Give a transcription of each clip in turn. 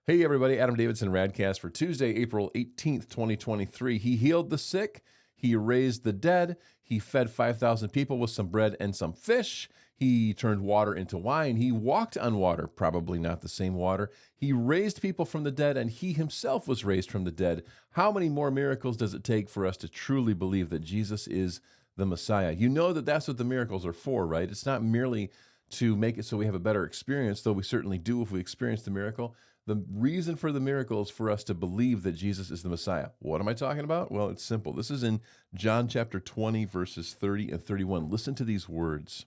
Hey everybody, Adam Davidson, RadCast for Tuesday, April 18th, 2023. He healed the sick, he raised the dead, he fed 5,000 people with some bread and some fish, he turned water into wine, he walked on water, probably not the same water, he raised people from the dead, and he himself was raised from the dead. How many more miracles does it take for us to truly believe that Jesus is the Messiah? You know that that's what the miracles are for, right? It's not merely to make it so we have a better experience, though we certainly do if we experience the miracle. The reason for the miracle is for us to believe that Jesus is the Messiah. What am I talking about? Well, it's simple. This is in John chapter 20, verses 30 and 31. Listen to these words.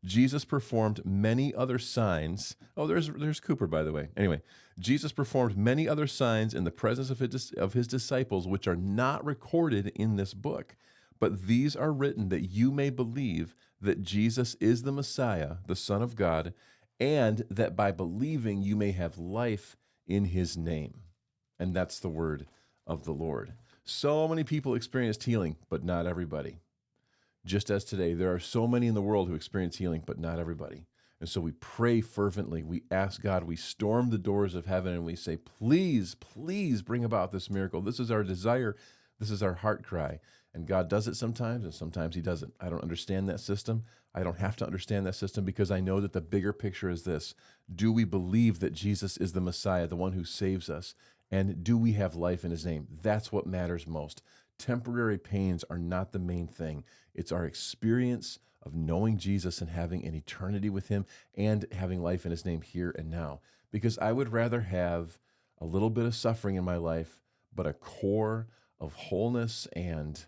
Jesus performed many other signs. Oh, there's Cooper, by the way. Anyway, Jesus performed many other signs in the presence of his disciples, which are not recorded in this book. But these are written that you may believe that Jesus is the Messiah, the Son of God, and that by believing you may have life in his name. And that's the word of the Lord. So many people experienced healing, but not everybody. Just as today, there are so many in the world who experience healing, but not everybody. And so we pray fervently. We ask God. We storm the doors of heaven and we say, please, please bring about this miracle. This is our desire. This is our heart cry. And God does it sometimes, and sometimes he doesn't. I don't understand that system. I don't have to understand that system because I know that the bigger picture is this. Do we believe that Jesus is the Messiah, the one who saves us? And do we have life in his name? That's what matters most. Temporary pains are not the main thing. It's our experience of knowing Jesus and having an eternity with him and having life in his name here and now. Because I would rather have a little bit of suffering in my life, but a core of wholeness and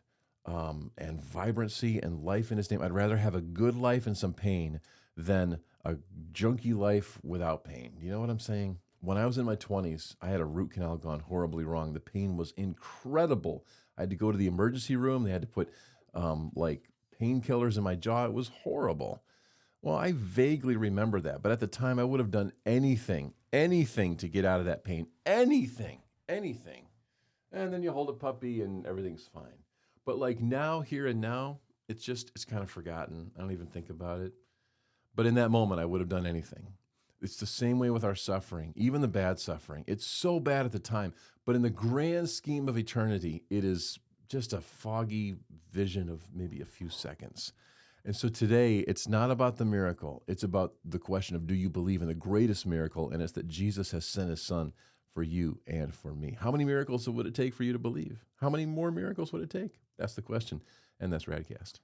vibrancy and life in his name. I'd rather have a good life and some pain than a junky life without pain. You know what I'm saying? When I was in my 20s, I had a root canal gone horribly wrong. The pain was incredible. I had to go to the emergency room. They had to put painkillers in my jaw. It was horrible. Well, I vaguely remember that, but at the time I would have done anything to get out of that pain. Anything. And then you hold a puppy and everything's fine. But like now, here and now, it's kind of forgotten. I don't even think about it. But in that moment, I would have done anything. It's the same way with our suffering, even the bad suffering. It's so bad at the time, but in the grand scheme of eternity, it is just a foggy vision of maybe a few seconds. And so today, it's not about the miracle. It's about the question of, do you believe in the greatest miracle? And it's that Jesus has sent his son for you and for me. How many miracles would it take for you to believe? How many more miracles would it take? That's the question, and that's RadCast.